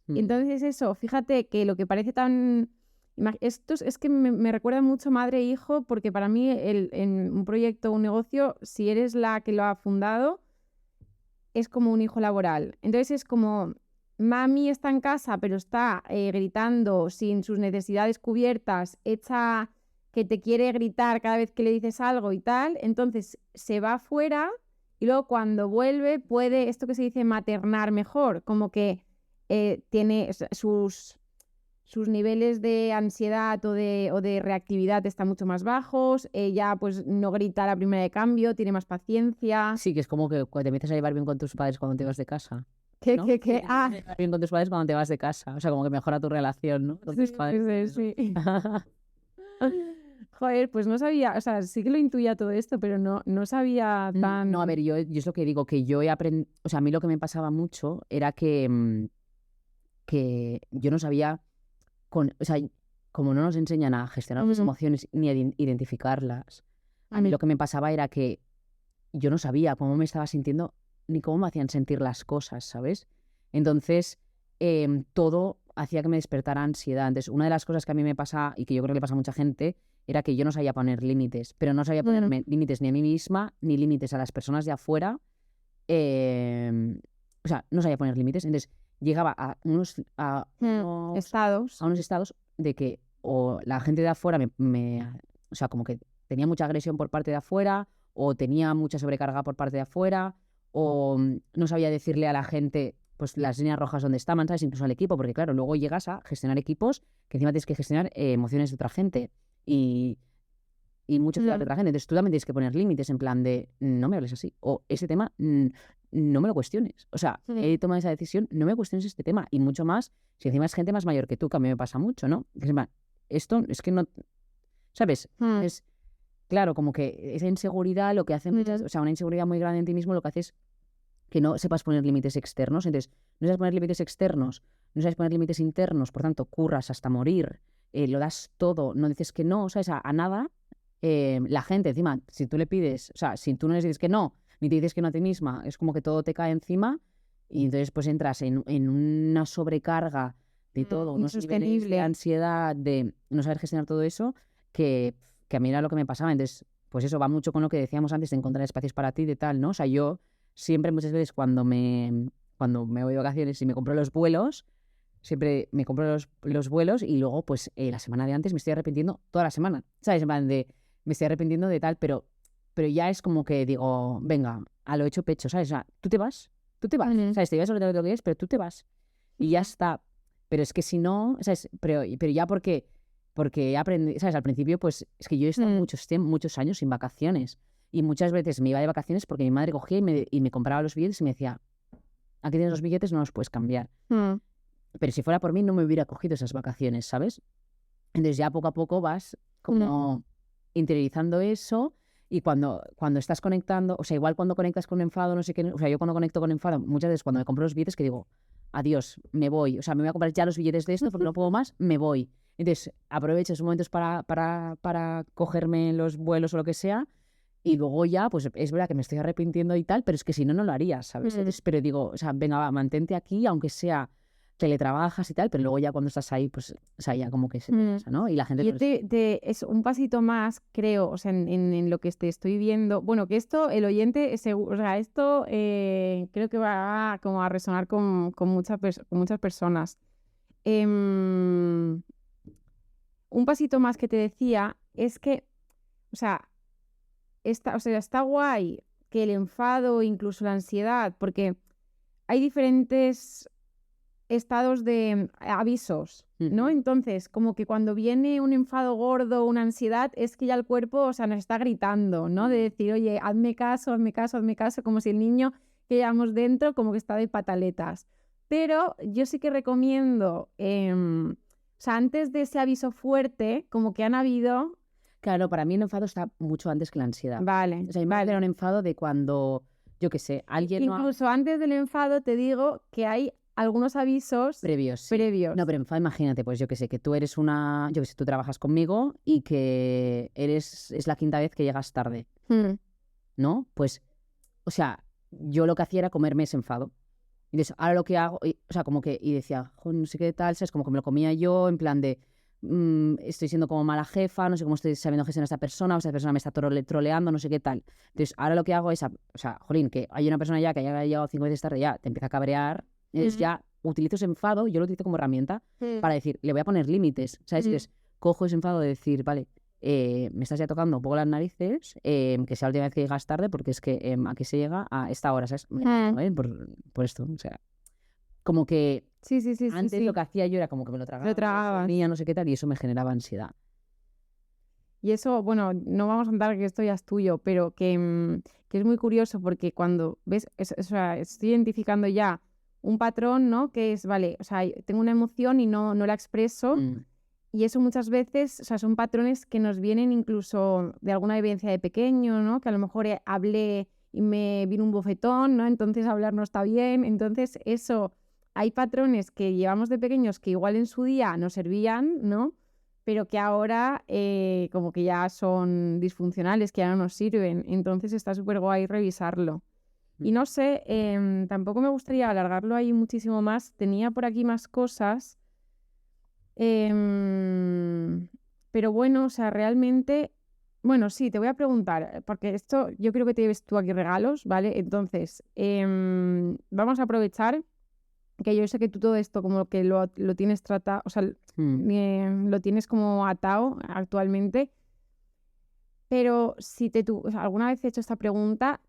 Entonces eso, fíjate que lo que parece tan... Esto es que me recuerda mucho madre e hijo, porque para mí en un proyecto, un negocio, si eres la que lo ha fundado, es como un hijo laboral. Entonces es como, mami está en casa, pero está gritando sin sus necesidades cubiertas, hecha que te quiere gritar cada vez que le dices algo y tal, entonces se va afuera y luego cuando vuelve puede, esto que se dice maternar mejor, como que tiene sus niveles de ansiedad o de reactividad están mucho más bajos, ella pues no grita a la primera de cambio, tiene más paciencia. Sí, que es como que te empiezas a llevar bien con tus padres cuando te vas de casa. ¿Qué? Ah. Te llevar bien con tus padres cuando te vas de casa. O sea, como que mejora tu relación, ¿no? Con tus padres. Sí. Joder, pues no sabía, o sea, sí que lo intuía todo esto, pero no sabía tan... No, a ver, yo es lo que digo, que yo he aprendido, o sea, a mí lo que me pasaba mucho era que yo no sabía, o sea, como no nos enseñan a gestionar las emociones ni a identificarlas, a mí lo que me pasaba era que yo no sabía cómo me estaba sintiendo ni cómo me hacían sentir las cosas, ¿sabes? Entonces, todo hacía que me despertara ansiedad. Entonces, una de las cosas que a mí me pasa, y que yo creo que le pasa a mucha gente, era que yo no sabía poner límites, pero no sabía ponerme límites ni a mí misma, ni límites a las personas de afuera. O sea, no sabía poner límites. Entonces, llegaba a unos estados de que o la gente de afuera o sea, como que tenía mucha agresión por parte de afuera, o tenía mucha sobrecarga por parte de afuera, o no sabía decirle a la gente pues las líneas rojas donde estaban, ¿sabes? Incluso al equipo, porque claro, luego llegas a gestionar equipos que encima tienes que gestionar emociones de otra gente y muchas de otra gente. Entonces tú también tienes que poner límites en plan de no me hables así, o ese tema no me lo cuestiones. O sea, he tomado esa decisión, no me cuestiones este tema, y mucho más si encima es gente más mayor que tú, que a mí me pasa mucho, ¿no? Esto es que no, ¿sabes? Es claro, como que esa inseguridad lo que hace, o sea, una inseguridad muy grande en ti mismo lo que hace es que no sepas poner límites externos. Entonces, no sabes poner límites externos, no sabes poner límites internos, por tanto, curras hasta morir, lo das todo, no dices que no, ¿sabes? A nada. La gente, encima, si tú le pides, o sea, si tú no les dices que no, ni te dices que no a ti misma, es como que todo te cae encima y entonces pues entras en una sobrecarga de todo, unos niveles de ansiedad, de no saber gestionar todo eso, que a mí era lo que me pasaba. Entonces, pues eso va mucho con lo que decíamos antes de encontrar espacios para ti, de tal, ¿no? O sea, yo siempre muchas veces cuando me voy de vacaciones y me compro los vuelos, siempre me compro los vuelos y luego pues la semana de antes me estoy arrepintiendo toda la semana, ¿sabes? En plan de, me estoy arrepintiendo de tal, pero ya es como que digo, venga, a lo hecho pecho, ¿sabes? O sea, tú te vas, ¿sabes? Te ibas sobre todo lo que es, pero tú te vas y ya está. Pero es que si no, ¿sabes? Pero ya porque aprendí, ¿sabes? Al principio, pues es que yo he estado muchos años sin vacaciones y muchas veces me iba de vacaciones porque mi madre cogía y me compraba los billetes y me decía, aquí tienes los billetes, no los puedes cambiar. Pero si fuera por mí no me hubiera cogido esas vacaciones, ¿sabes? Entonces ya poco a poco vas como interiorizando eso y cuando estás conectando, o sea, igual cuando conectas con enfado, no sé qué, o sea, yo cuando conecto con enfado, muchas veces cuando me compro los billetes que digo, adiós, me voy, o sea, me voy a comprar ya los billetes de esto porque no puedo más, me voy. Entonces aprovecho esos momentos para cogerme los vuelos o lo que sea y luego ya, pues es verdad que me estoy arrepintiendo y tal, pero es que si no, no lo haría, ¿sabes? Entonces, pero digo, o sea, venga, va, mantente aquí, aunque sea teletrabajas y tal, pero luego ya cuando estás ahí, pues, o sea, ya como que se te pasa, ¿no? Y la gente... Y es un pasito más, creo, o sea, en lo que te estoy viendo. Bueno, que esto, el oyente, o sea, esto creo que va como a resonar con muchas personas. Un pasito más que te decía es que, o sea, está guay que el enfado, incluso la ansiedad, porque hay diferentes estados de avisos, ¿no? Entonces, como que cuando viene un enfado gordo, una ansiedad, es que ya el cuerpo, o sea, nos está gritando, ¿no? De decir, oye, hazme caso, hazme caso, hazme caso, como si el niño que llevamos dentro como que está de pataletas. Pero yo sí que recomiendo, o sea, antes de ese aviso fuerte, como que han habido... Claro, para mí el enfado está mucho antes que la ansiedad. Vale, O sea, me era un enfado de cuando, yo qué sé, alguien incluso antes del enfado te digo que hay algunos avisos previos. Sí. previos. No, pero enfado, imagínate, pues yo qué sé, que tú eres una, yo qué sé, tú trabajas conmigo y que es la quinta vez que llegas tarde, ¿no? Pues, o sea, yo lo que hacía era comerme ese enfado. Y entonces, ahora lo que hago, o sea, como que, y decía, "Joder, no sé qué tal, ¿sabes? Como que me lo comía yo, en plan de, estoy siendo como mala jefa, no sé cómo estoy sabiendo gestionar a esta persona, o esta persona me está troleando, no sé qué tal. Entonces, ahora lo que hago es, o sea, jolín, que hay una persona ya que haya llegado 5 veces tarde, ya te empieza a cabrear, entonces ya utilizo ese enfado, yo lo utilizo como herramienta para decir, le voy a poner límites, ¿sabes? Entonces, cojo ese enfado de decir, vale, me estás ya tocando un poco las narices, que sea la última vez que llegas tarde, porque es que aquí se llega a esta hora, ¿sabes? Por esto, o sea, como que Sí, antes lo que hacía yo era como que me lo tragaba, no sé qué tal, y eso me generaba ansiedad. Y eso, bueno, no vamos a contar que esto ya es tuyo, pero que es muy curioso porque cuando ves, o sea, estoy identificando ya un patrón, ¿no? Que es, vale, o sea, tengo una emoción y no la expreso. Y eso muchas veces, o sea, son patrones que nos vienen incluso de alguna vivencia de pequeño, ¿no? Que a lo mejor hablé y me vino un bofetón, ¿no? Entonces hablar no está bien. Entonces eso, hay patrones que llevamos de pequeños que igual en su día nos servían, ¿no? Pero que ahora como que ya son disfuncionales, que ya no nos sirven. Entonces está súper guay revisarlo. Y no sé, tampoco me gustaría alargarlo ahí muchísimo más. Tenía por aquí más cosas. Pero bueno, o sea, realmente, bueno, sí, te voy a preguntar, porque esto yo creo que te lleves tú aquí regalos, ¿vale? Entonces, vamos a aprovechar que yo sé que tú todo esto como que lo tienes tratado, o sea, lo tienes como atado actualmente, pero si o sea, alguna vez he hecho esta pregunta,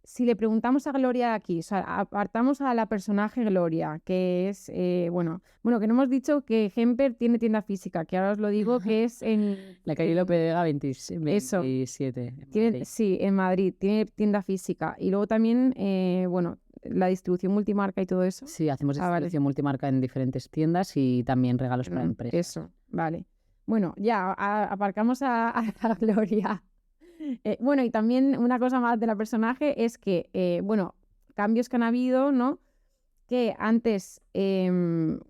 si le preguntamos a Gloria aquí, o sea, apartamos a la personaje Gloria, que es, bueno, que no hemos dicho que Hemper tiene tienda física, que ahora os lo digo, que es en... La calle Lope de Vega 27. Sí, en Madrid, tiene tienda física. Y luego también, bueno, la distribución multimarca y todo eso. Sí, hacemos distribución multimarca en diferentes tiendas y también regalos para empresas. Eso, vale. Bueno, ya aparcamos a Gloria. Bueno, y también una cosa más de la personaje es que, bueno, cambios que han habido, ¿no? Que antes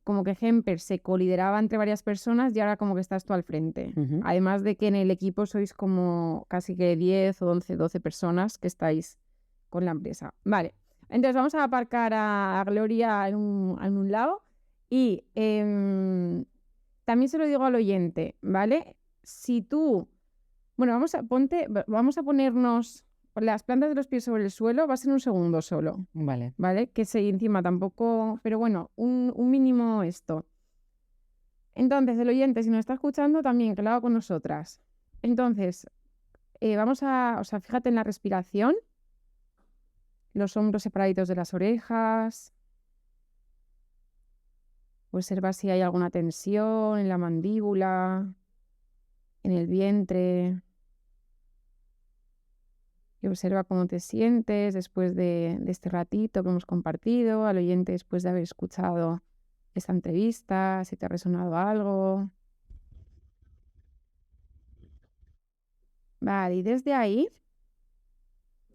como que Hemper se colideraba entre varias personas y ahora como que estás tú al frente. Además de que en el equipo sois como casi que 10 o 11, 12 personas que estáis con la empresa. Vale, entonces vamos a aparcar a Gloria en un lado y también se lo digo al oyente, ¿vale? Si tú... Bueno, vamos a ponernos las plantas de los pies sobre el suelo, va a ser un segundo solo. Vale. ¿Vale? Que se encima tampoco, pero bueno, un mínimo esto. Entonces, el oyente, si nos está escuchando, también que lo haga con nosotras. Entonces, o sea, fíjate en la respiración, los hombros separaditos de las orejas. Observa si hay alguna tensión en la mandíbula, en el vientre. Y observa cómo te sientes después de este ratito que hemos compartido, al oyente después de haber escuchado esta entrevista, si te ha resonado algo. Vale, y desde ahí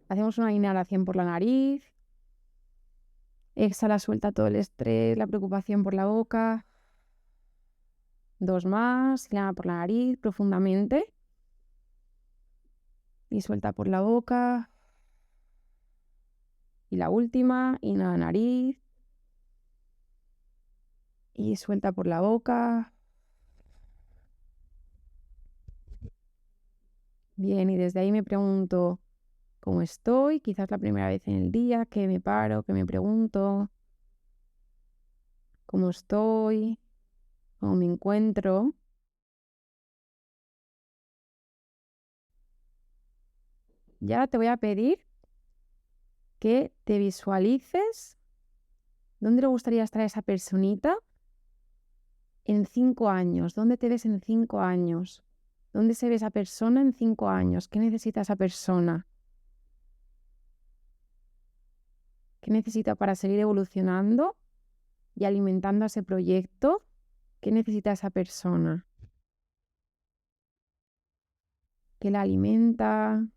hacemos una inhalación por la nariz, exhala, suelta todo el estrés, la preocupación por la boca. 2 más, inhala por la nariz profundamente y suelta por la boca. Y la última, inhala nariz y suelta por la boca. Bien, y desde ahí me pregunto cómo estoy, quizás la primera vez en el día, que me paro, que me pregunto cómo estoy, cómo me encuentro. Ya te voy a pedir que te visualices dónde le gustaría estar a esa personita en 5 años. ¿Dónde te ves en 5 años? ¿Dónde se ve esa persona en 5 años? ¿Qué necesita esa persona? ¿Qué necesita para seguir evolucionando y alimentando a ese proyecto? ¿Qué necesita esa persona? ¿Qué la alimenta?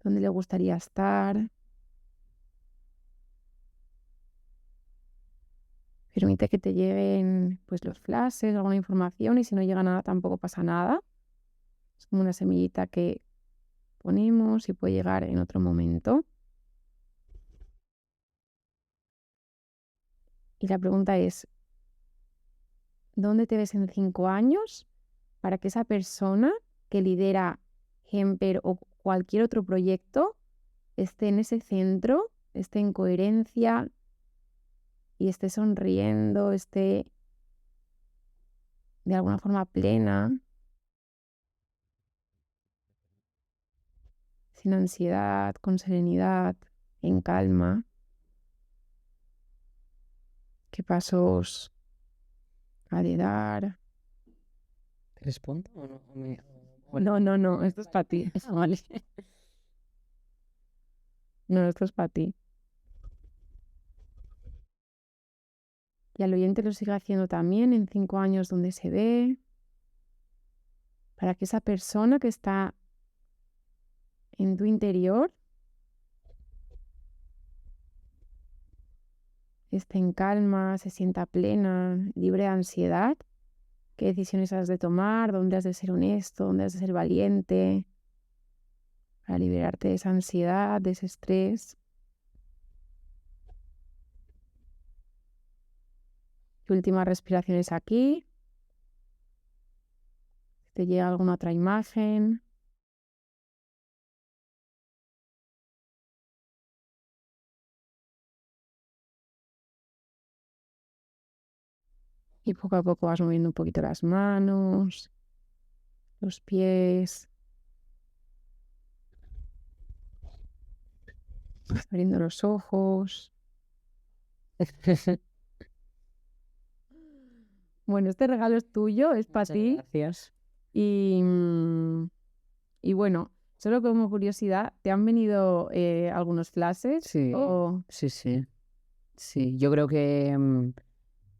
¿Dónde le gustaría estar? Permite que te lleguen pues los flashes, alguna información, y si no llega nada tampoco pasa nada. Es como una semillita que ponemos y puede llegar en otro momento. Y la pregunta es, ¿dónde te ves en 5 años para que esa persona que lidera Hemper o cualquier otro proyecto esté en ese centro, esté en coherencia y esté sonriendo, esté de alguna forma plena, sin ansiedad, con serenidad, en calma? ¿Qué pasos ha de dar? ¿Te respondo o no? No, esto es para ti. Vale. No, esto es para ti. Y al oyente lo sigue haciendo también en 5 años donde se ve, para que esa persona que está en tu interior esté en calma, se sienta plena, libre de ansiedad. ¿Qué decisiones has de tomar? ¿Dónde has de ser honesto? ¿Dónde has de ser valiente? Para liberarte de esa ansiedad, de ese estrés. Tu última respiración es aquí. ¿Te llega alguna otra imagen? Y poco a poco vas moviendo un poquito las manos, los pies, vas abriendo los ojos. Bueno, este regalo es tuyo, es para Muchas ti. gracias. Y bueno, solo como curiosidad, ¿te han venido algunos flashes? Sí, O... sí. Sí, yo creo que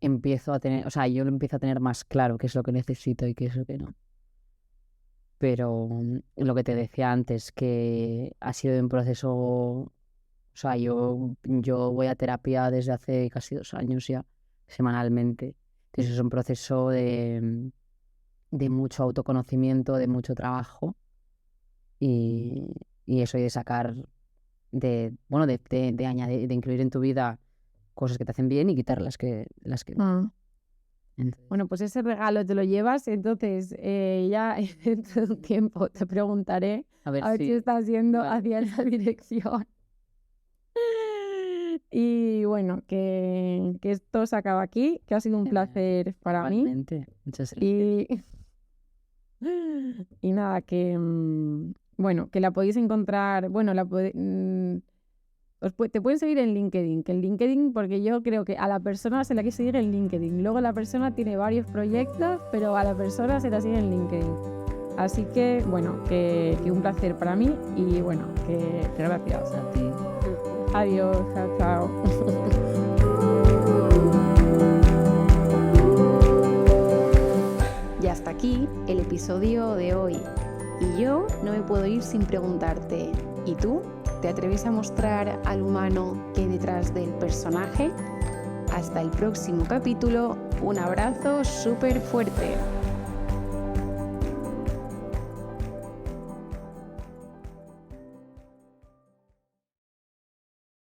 empiezo a tener, o sea, yo lo empiezo a tener más claro qué es lo que necesito y qué es lo que no. Pero lo que te decía antes, que ha sido un proceso, o sea, yo voy a terapia desde hace casi 2 años ya, semanalmente. Entonces es un proceso de mucho autoconocimiento, de mucho trabajo y eso y de sacar, bueno, de añadir, de incluir en tu vida cosas que te hacen bien y quitar las que no. Entonces, Bueno, pues ese regalo te lo llevas, entonces ya dentro de un tiempo te preguntaré a ver si estás yendo hacia esa dirección. Y bueno, que esto se acaba aquí, que ha sido un placer para mí. igualmente. Muchas gracias. Y nada, que bueno, que la podéis encontrar, bueno, te pueden seguir en LinkedIn, que en LinkedIn, porque yo creo que a la persona se la quiere seguir en LinkedIn. Luego la persona tiene varios proyectos, pero a la persona se la sigue en LinkedIn. Así que, bueno, que un placer para mí y bueno, que gracias. A ti. Adiós, chao. Y hasta aquí el episodio de hoy. Y yo no me puedo ir sin preguntarte, ¿y tú? ¿Te atreves a mostrar al humano que hay detrás del personaje? Hasta el próximo capítulo, un abrazo súper fuerte.